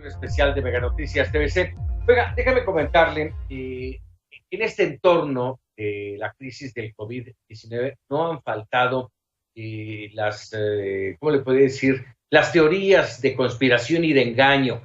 especial de Mega Noticias TVC. Oiga, déjame comentarle, en este entorno de la crisis del COVID-19 no han faltado ¿cómo le podría decir? Las teorías de conspiración y de engaño.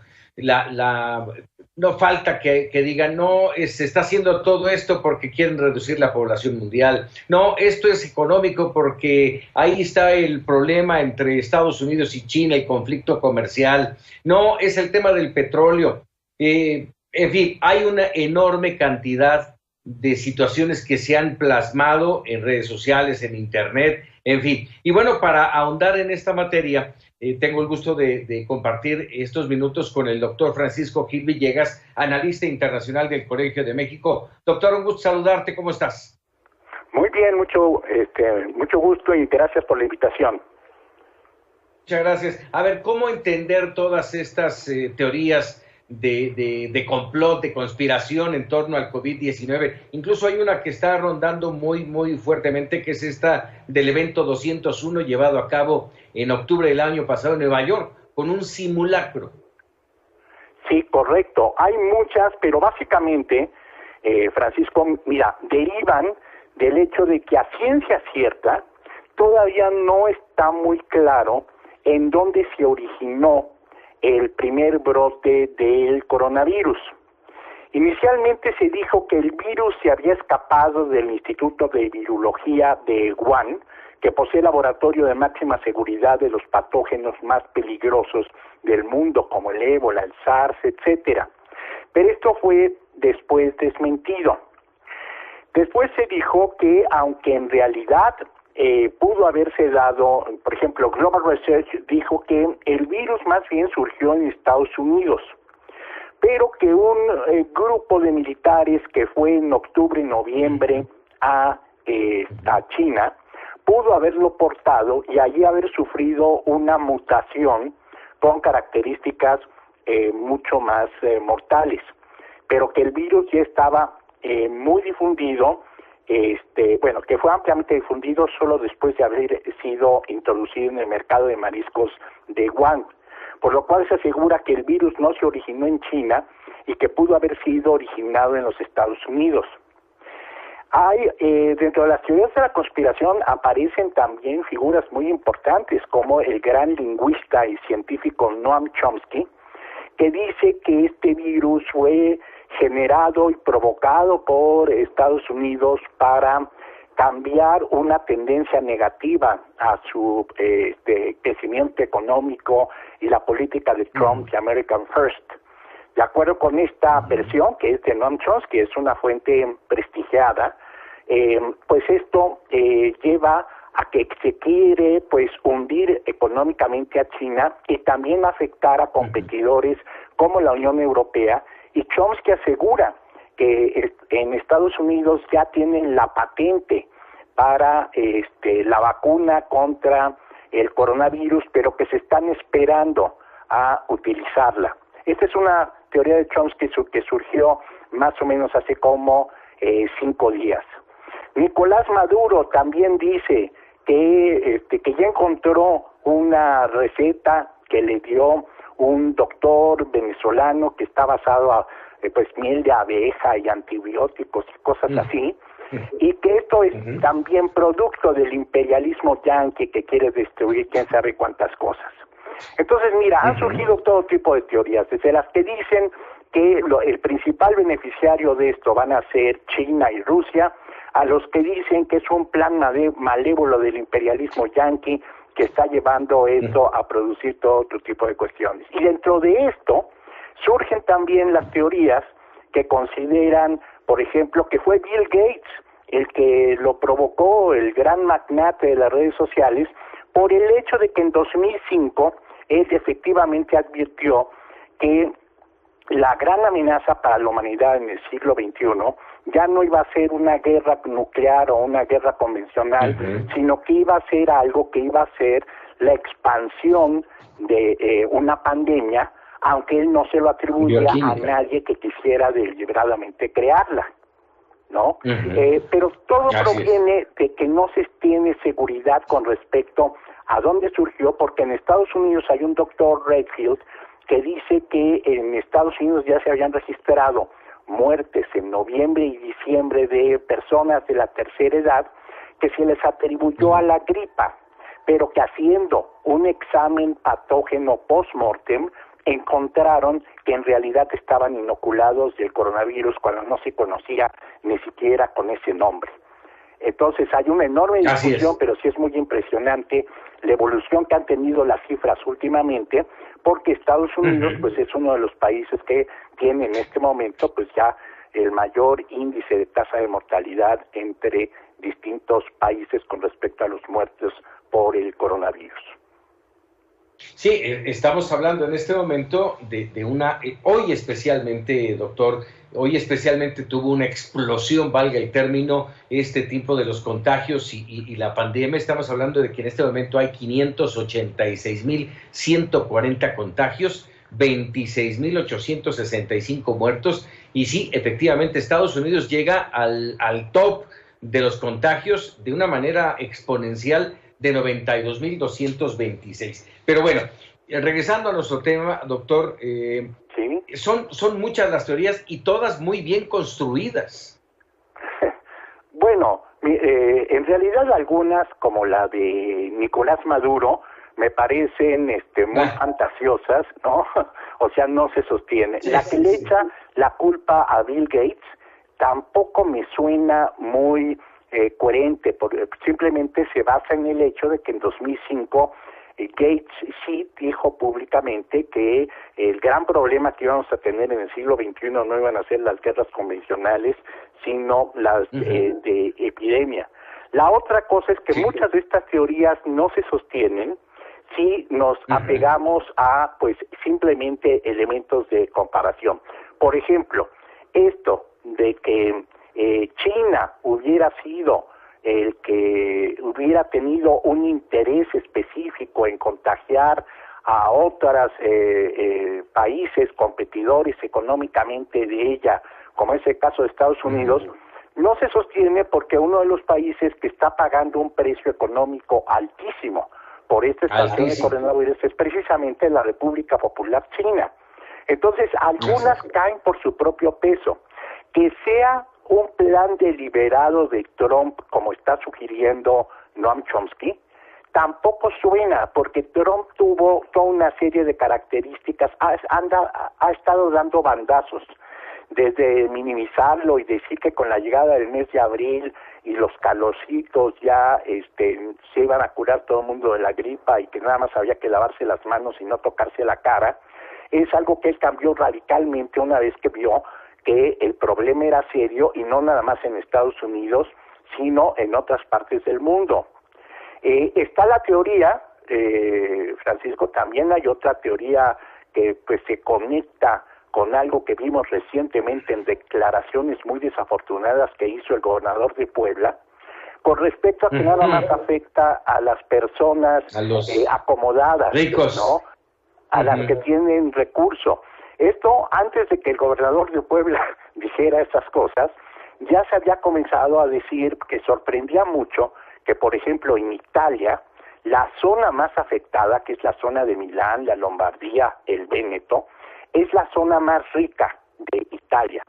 No falta que digan, no, se está haciendo todo esto porque quieren reducir la población mundial. No, esto es económico porque ahí está el problema entre Estados Unidos y China y conflicto comercial. No, es el tema del petróleo. En fin, hay una enorme cantidad de situaciones que se han plasmado en redes sociales, en internet, en fin. Y bueno, para ahondar en esta materia, tengo el gusto de compartir estos minutos con el doctor Francisco Gil Villegas, analista internacional del Colegio de México. Doctor, un gusto saludarte, ¿cómo estás? Muy bien, mucho gusto y gracias por la invitación. Muchas gracias. A ver, ¿cómo entender todas estas teorías de complot, de conspiración en torno al COVID-19? Incluso hay una que está rondando muy fuertemente, que es esta del evento 201 llevado a cabo en octubre del año pasado en Nueva York, con un simulacro. Sí, correcto. Hay muchas, pero básicamente, Francisco, mira, derivan del hecho de que a ciencia cierta todavía no está muy claro en dónde se originó el primer brote del coronavirus. Inicialmente se dijo que el virus se había escapado del Instituto de Virología de Wuhan, que posee laboratorio de máxima seguridad de los patógenos más peligrosos del mundo, como el ébola, el SARS, etcétera. Pero esto fue después desmentido. Después se dijo que, aunque en realidad pudo haberse dado, por ejemplo, Global Research dijo que el virus más bien surgió en Estados Unidos, pero que un grupo de militares que fue en octubre y noviembre a China pudo haberlo portado y allí haber sufrido una mutación con características mucho más mortales, pero que el virus ya estaba muy difundido, que fue ampliamente difundido solo después de haber sido introducido en el mercado de mariscos de Wuhan, por lo cual se asegura que el virus no se originó en China y que pudo haber sido originado en los Estados Unidos. Hay, dentro de las teorías de la conspiración aparecen también figuras muy importantes como el gran lingüista y científico Noam Chomsky, que dice que este virus fue generado y provocado por Estados Unidos para cambiar una tendencia negativa a su crecimiento económico y la política de Trump de American First. De acuerdo con esta versión, que es de Noam Chomsky, es una fuente prestigiada, pues esto lleva a que se quiere hundir económicamente a China y también afectar a competidores como la Unión Europea, y Chomsky asegura que en Estados Unidos ya tienen la patente para la vacuna contra el coronavirus, pero que se están esperando a utilizarla. Esta es una teoría de Chomsky que surgió más o menos hace como 5 días. Nicolás Maduro también dice que ya encontró una receta que le dio un doctor venezolano que está basado a miel de abeja y antibióticos y cosas así, y que esto es también producto del imperialismo yanqui que quiere destruir quién sabe cuántas cosas. Entonces, mira, han surgido todo tipo de teorías, desde las que dicen que el principal beneficiario de esto van a ser China y Rusia, a los que dicen que es un plan malévolo del imperialismo yanqui que está llevando esto a producir todo otro tipo de cuestiones. Y dentro de esto surgen también las teorías que consideran, por ejemplo, que fue Bill Gates el que lo provocó, el gran magnate de las redes sociales, por el hecho de que en 2005 él efectivamente advirtió que la gran amenaza para la humanidad en el siglo XXI ya no iba a ser una guerra nuclear o una guerra convencional, sino que iba a ser algo que iba a ser la expansión de una pandemia, aunque él no se lo atribuía a nadie que quisiera deliberadamente crearla, ¿no? Pero todo proviene de que no se tiene seguridad con respecto a dónde surgió, porque en Estados Unidos hay un doctor Redfield que dice que en Estados Unidos ya se habían registrado muertes en noviembre y diciembre de personas de la tercera edad que se les atribuyó a la gripa, pero que haciendo un examen patógeno post-mortem encontraron que en realidad estaban inoculados del coronavirus cuando no se conocía ni siquiera con ese nombre. Entonces hay una enorme discusión, pero sí es muy impresionante la evolución que han tenido las cifras últimamente, porque Estados Unidos pues es uno de los países que tiene en este momento pues ya el mayor índice de tasa de mortalidad entre distintos países con respecto a los muertos por el coronavirus. Sí, estamos hablando en este momento de una, hoy especialmente, doctor, hoy especialmente tuvo una explosión, valga el término, este tipo de los contagios y la pandemia. Estamos hablando de que en este momento hay 586,140 contagios, 26,865 muertos. Y sí, efectivamente, Estados Unidos llega al top de los contagios de una manera exponencial, de 92,226. Pero bueno, regresando a nuestro tema, doctor, ¿Sí? son muchas las teorías y todas muy bien construidas. Bueno, en realidad algunas, como la de Nicolás Maduro, me parecen muy fantasiosas, ¿no? O sea, no se sostiene. La que le echa la culpa a Bill Gates tampoco me suena muy coherente, porque simplemente se basa en el hecho de que en 2005 Gates sí dijo públicamente que el gran problema que íbamos a tener en el siglo XXI no iban a ser las guerras convencionales, sino las de epidemia. La otra cosa es que muchas de estas teorías no se sostienen si nos apegamos a pues simplemente elementos de comparación. Por ejemplo, esto de que China hubiera sido el que hubiera tenido un interés específico en contagiar a otros países competidores económicamente de ella, como es el caso de Estados Unidos, no se sostiene porque uno de los países que está pagando un precio económico altísimo por esta expansión de coronavirus es precisamente la República Popular China. Entonces, algunas caen por su propio peso. Que sea un plan deliberado de Trump, como está sugiriendo Noam Chomsky, tampoco suena, porque Trump tuvo toda una serie de características, ha estado dando bandazos, desde minimizarlo y decir que con la llegada del mes de abril y los calorcitos ya se iban a curar todo el mundo de la gripa y que nada más había que lavarse las manos y no tocarse la cara, es algo que él cambió radicalmente una vez que vio que el problema era serio y no nada más en Estados Unidos, sino en otras partes del mundo. Está la teoría, Francisco, también hay otra teoría que pues se conecta con algo que vimos recientemente en declaraciones muy desafortunadas que hizo el gobernador de Puebla, con respecto a que nada más afecta a las personas acomodadas, ricos, ¿no? A las que tienen recursos. Esto, antes de que el gobernador de Puebla dijera estas cosas, ya se había comenzado a decir que sorprendía mucho que, por ejemplo, en Italia, la zona más afectada, que es la zona de Milán, la Lombardía, el Véneto, es la zona más rica de Italia.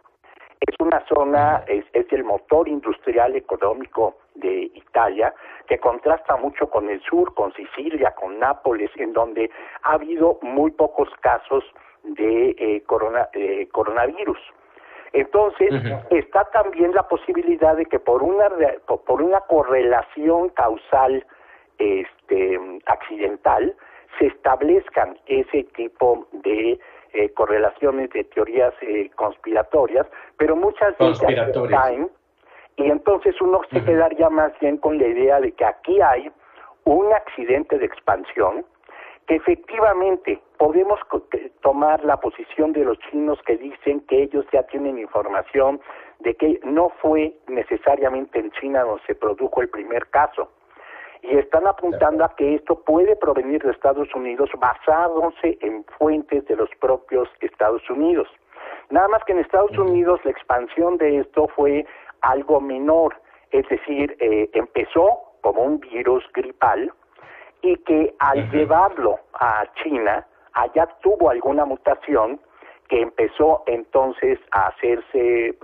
Es una zona, es el motor industrial económico de Italia, que contrasta mucho con el sur, con Sicilia, con Nápoles, en donde ha habido muy pocos casos de coronavirus. Entonces, está también la posibilidad de que por una correlación causal accidental se establezcan ese tipo de correlaciones de teorías conspiratorias, pero muchas de ellas caen, y entonces uno se quedaría más bien con la idea de que aquí hay un accidente de expansión, que efectivamente podemos tomar la posición de los chinos que dicen que ellos ya tienen información de que no fue necesariamente en China donde se produjo el primer caso. Y están apuntando a que esto puede provenir de Estados Unidos basándose en fuentes de los propios Estados Unidos. Nada más que en Estados Unidos la expansión de esto fue algo menor, es decir, empezó como un virus gripal, y que al llevarlo a China allá tuvo alguna mutación que empezó entonces a hacerse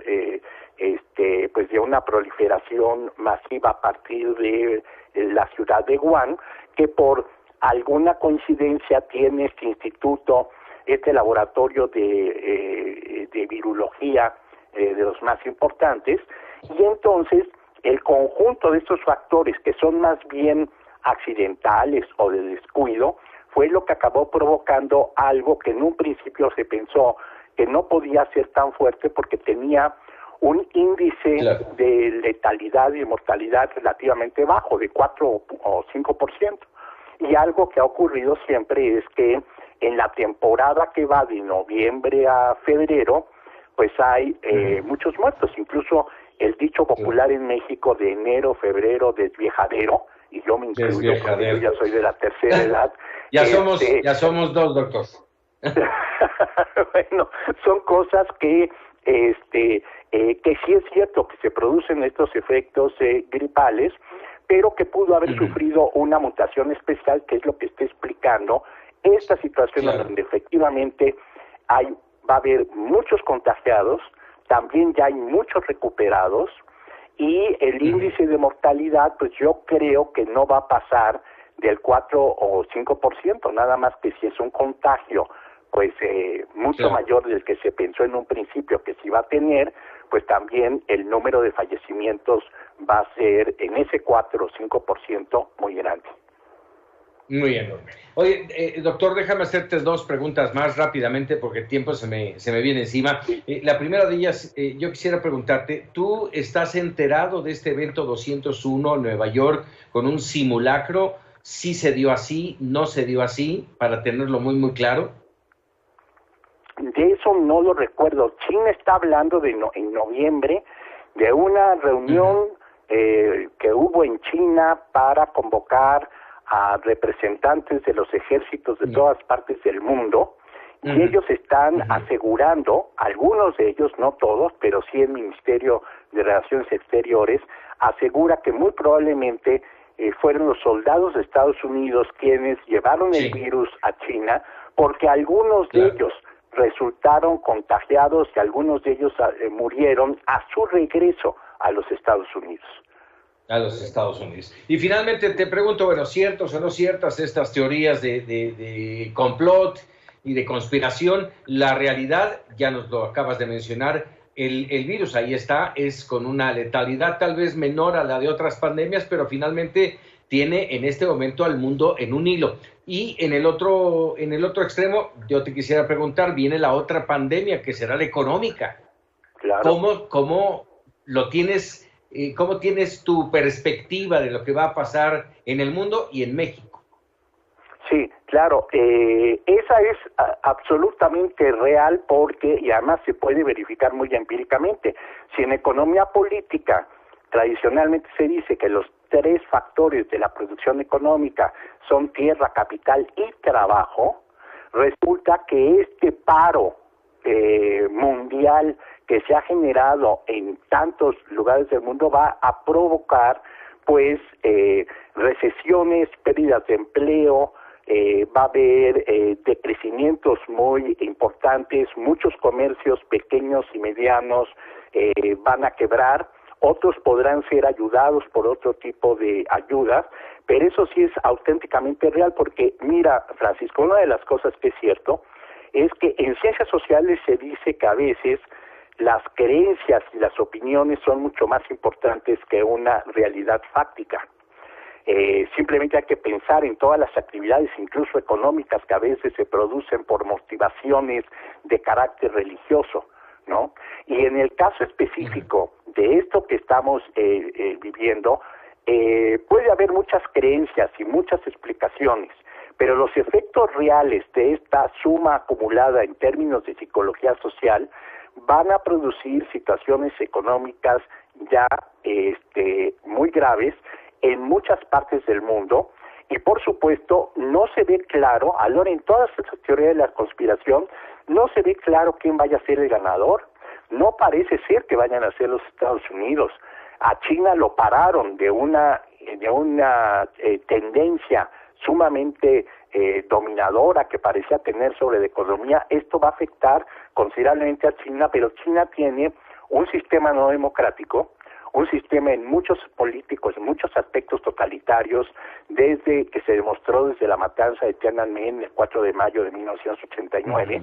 pues de una proliferación masiva a partir de la ciudad de Wuhan, que por alguna coincidencia tiene este instituto, este laboratorio de virología de los más importantes, y entonces el conjunto de estos factores, que son más bien accidentales o de descuido, fue lo que acabó provocando algo que en un principio se pensó que no podía ser tan fuerte porque tenía un índice de letalidad y mortalidad relativamente bajo, de 4 o 5%. Y algo que ha ocurrido siempre es que en la temporada que va de noviembre a febrero, pues hay muchos muertos. Incluso el dicho popular en México de enero, febrero, desviejadero, y yo me incluyo porque yo ya soy de la tercera edad. Ya somos dos, doctor. Bueno, son cosas que sí es cierto que se producen estos efectos gripales, pero que pudo haber sufrido una mutación especial, que es lo que está explicando esta situación donde efectivamente va a haber muchos contagiados, también ya hay muchos recuperados, y el índice de mortalidad, pues yo creo que no va a pasar del 4 o 5%, nada más que si es un contagio pues mucho mayor del que se pensó en un principio que se iba a tener, pues también el número de fallecimientos va a ser en ese 4 o 5% muy grande. Muy enorme. Oye, doctor, déjame hacerte dos preguntas más rápidamente porque el tiempo se me viene encima. La primera de ellas, yo quisiera preguntarte, ¿tú estás enterado de este evento 201 en Nueva York con un simulacro? ¿Sí se dio así? ¿No se dio así? Para tenerlo muy, muy claro. De eso no lo recuerdo. China está hablando en noviembre de una reunión que hubo en China para convocar a representantes de los ejércitos de todas partes del mundo, y ellos están asegurando, algunos de ellos, no todos, pero sí el Ministerio de Relaciones Exteriores, asegura que muy probablemente fueron los soldados de Estados Unidos quienes llevaron el virus a China, porque algunos de ellos resultaron contagiados y algunos de ellos murieron a su regreso a los Estados Unidos. A los Estados Unidos. Y finalmente te pregunto, bueno, ¿ciertos o no ciertas estas teorías de complot y de conspiración? La realidad, ya nos lo acabas de mencionar, el virus ahí está, es con una letalidad tal vez menor a la de otras pandemias, pero finalmente tiene en este momento al mundo en un hilo. Y en el otro extremo, yo te quisiera preguntar, viene la otra pandemia, que será la económica. Claro. ¿Cómo lo tienes? ¿Cómo tienes tu perspectiva de lo que va a pasar en el mundo y en México? Sí, claro. Esa es absolutamente real porque, y además se puede verificar muy empíricamente, si en economía política tradicionalmente se dice que los 3 factores de la producción económica son tierra, capital y trabajo, resulta que este paro mundial que se ha generado en tantos lugares del mundo va a provocar pues recesiones, pérdidas de empleo, va a haber decrecimientos muy importantes, muchos comercios pequeños y medianos van a quebrar, otros podrán ser ayudados por otro tipo de ayudas, pero eso sí es auténticamente real porque, mira, Francisco, una de las cosas que es cierto es que en ciencias sociales se dice que a veces las creencias y las opiniones son mucho más importantes que una realidad fáctica. Simplemente hay que pensar en todas las actividades, incluso económicas, que a veces se producen por motivaciones de carácter religioso, ¿no? Y en el caso específico de esto que estamos viviendo, puede haber muchas creencias y muchas explicaciones, pero los efectos reales de esta suma acumulada en términos de psicología social van a producir situaciones económicas ya muy graves en muchas partes del mundo, y por supuesto no se ve claro, ahora en todas estas teorías de la conspiración, no se ve claro quién vaya a ser el ganador. No parece ser que vayan a ser los Estados Unidos. A China lo pararon de una tendencia sumamente dominadora que parecía tener sobre la economía, esto va a afectar considerablemente a China, pero China tiene un sistema no democrático, un sistema en muchos políticos, en muchos aspectos totalitarios, desde que se demostró desde la matanza de Tiananmen el 4 de mayo de 1989,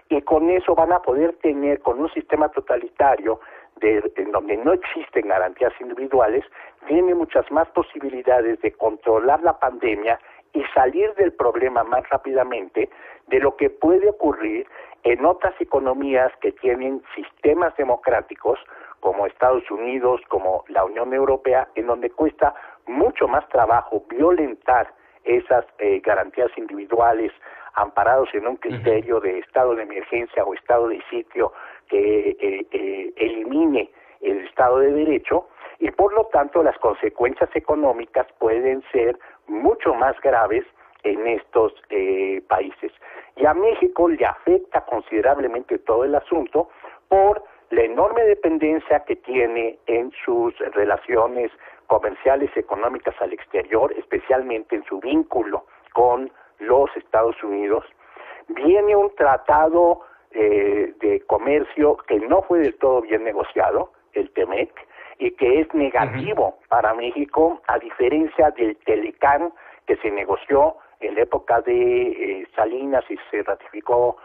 y con eso van a poder tener, con un sistema totalitario en donde no existen garantías individuales, tiene muchas más posibilidades de controlar la pandemia y salir del problema más rápidamente de lo que puede ocurrir en otras economías que tienen sistemas democráticos, como Estados Unidos, como la Unión Europea, en donde cuesta mucho más trabajo violentar esas garantías individuales amparados en un criterio de estado de emergencia o estado de sitio que elimine el Estado de Derecho, y por lo tanto las consecuencias económicas pueden ser mucho más graves en estos países. Y a México le afecta considerablemente todo el asunto por la enorme dependencia que tiene en sus relaciones comerciales y económicas al exterior, especialmente en su vínculo con los Estados Unidos. Viene un tratado de comercio que no fue del todo bien negociado, el TEMEC, y que es negativo para México, a diferencia del Telecán que se negoció en la época de Salinas y se ratificó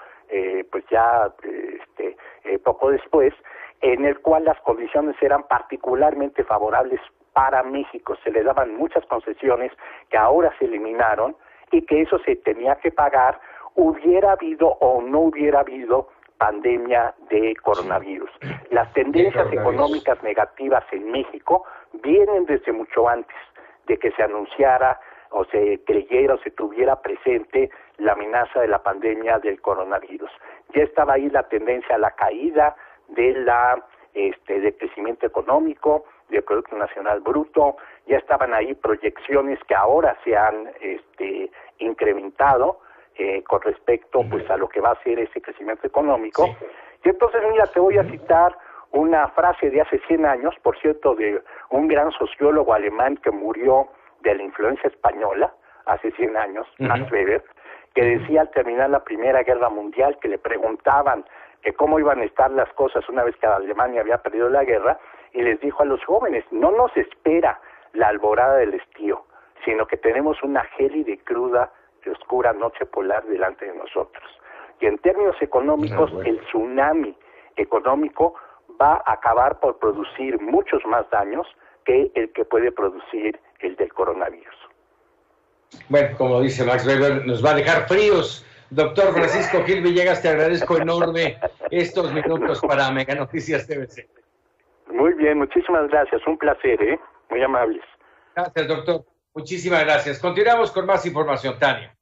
poco después, en el cual las condiciones eran particularmente favorables para México. Se le daban muchas concesiones que ahora se eliminaron y que eso se tenía que pagar, hubiera habido o no hubiera habido pandemia de coronavirus. Las tendencias económicas negativas en México vienen desde mucho antes de que se anunciara o se creyera o se tuviera presente la amenaza de la pandemia del coronavirus. Ya estaba ahí la tendencia a la caída del crecimiento económico, del Producto Nacional Bruto, ya estaban ahí proyecciones que ahora se han incrementado con respecto pues a lo que va a ser ese crecimiento económico. Sí. Y entonces, mira, te voy a citar una frase de hace 100 años, por cierto, de un gran sociólogo alemán que murió de la influencia española hace 100 años, Max Weber, que decía al terminar la Primera Guerra Mundial, que le preguntaban que cómo iban a estar las cosas una vez que Alemania había perdido la guerra, y les dijo a los jóvenes: no nos espera la alborada del estío, sino que tenemos una gélida, cruda y oscura noche polar delante de nosotros. Y en términos económicos, el tsunami económico va a acabar por producir muchos más daños que el que puede producir el del coronavirus. Bueno, como dice Max Weber, nos va a dejar fríos. Doctor Francisco Gil Villegas, te agradezco enorme estos minutos para Mega Noticias TVC. Muy bien, muchísimas gracias, un placer, muy amables. Gracias, doctor. Muchísimas gracias. Continuamos con más información, Tania.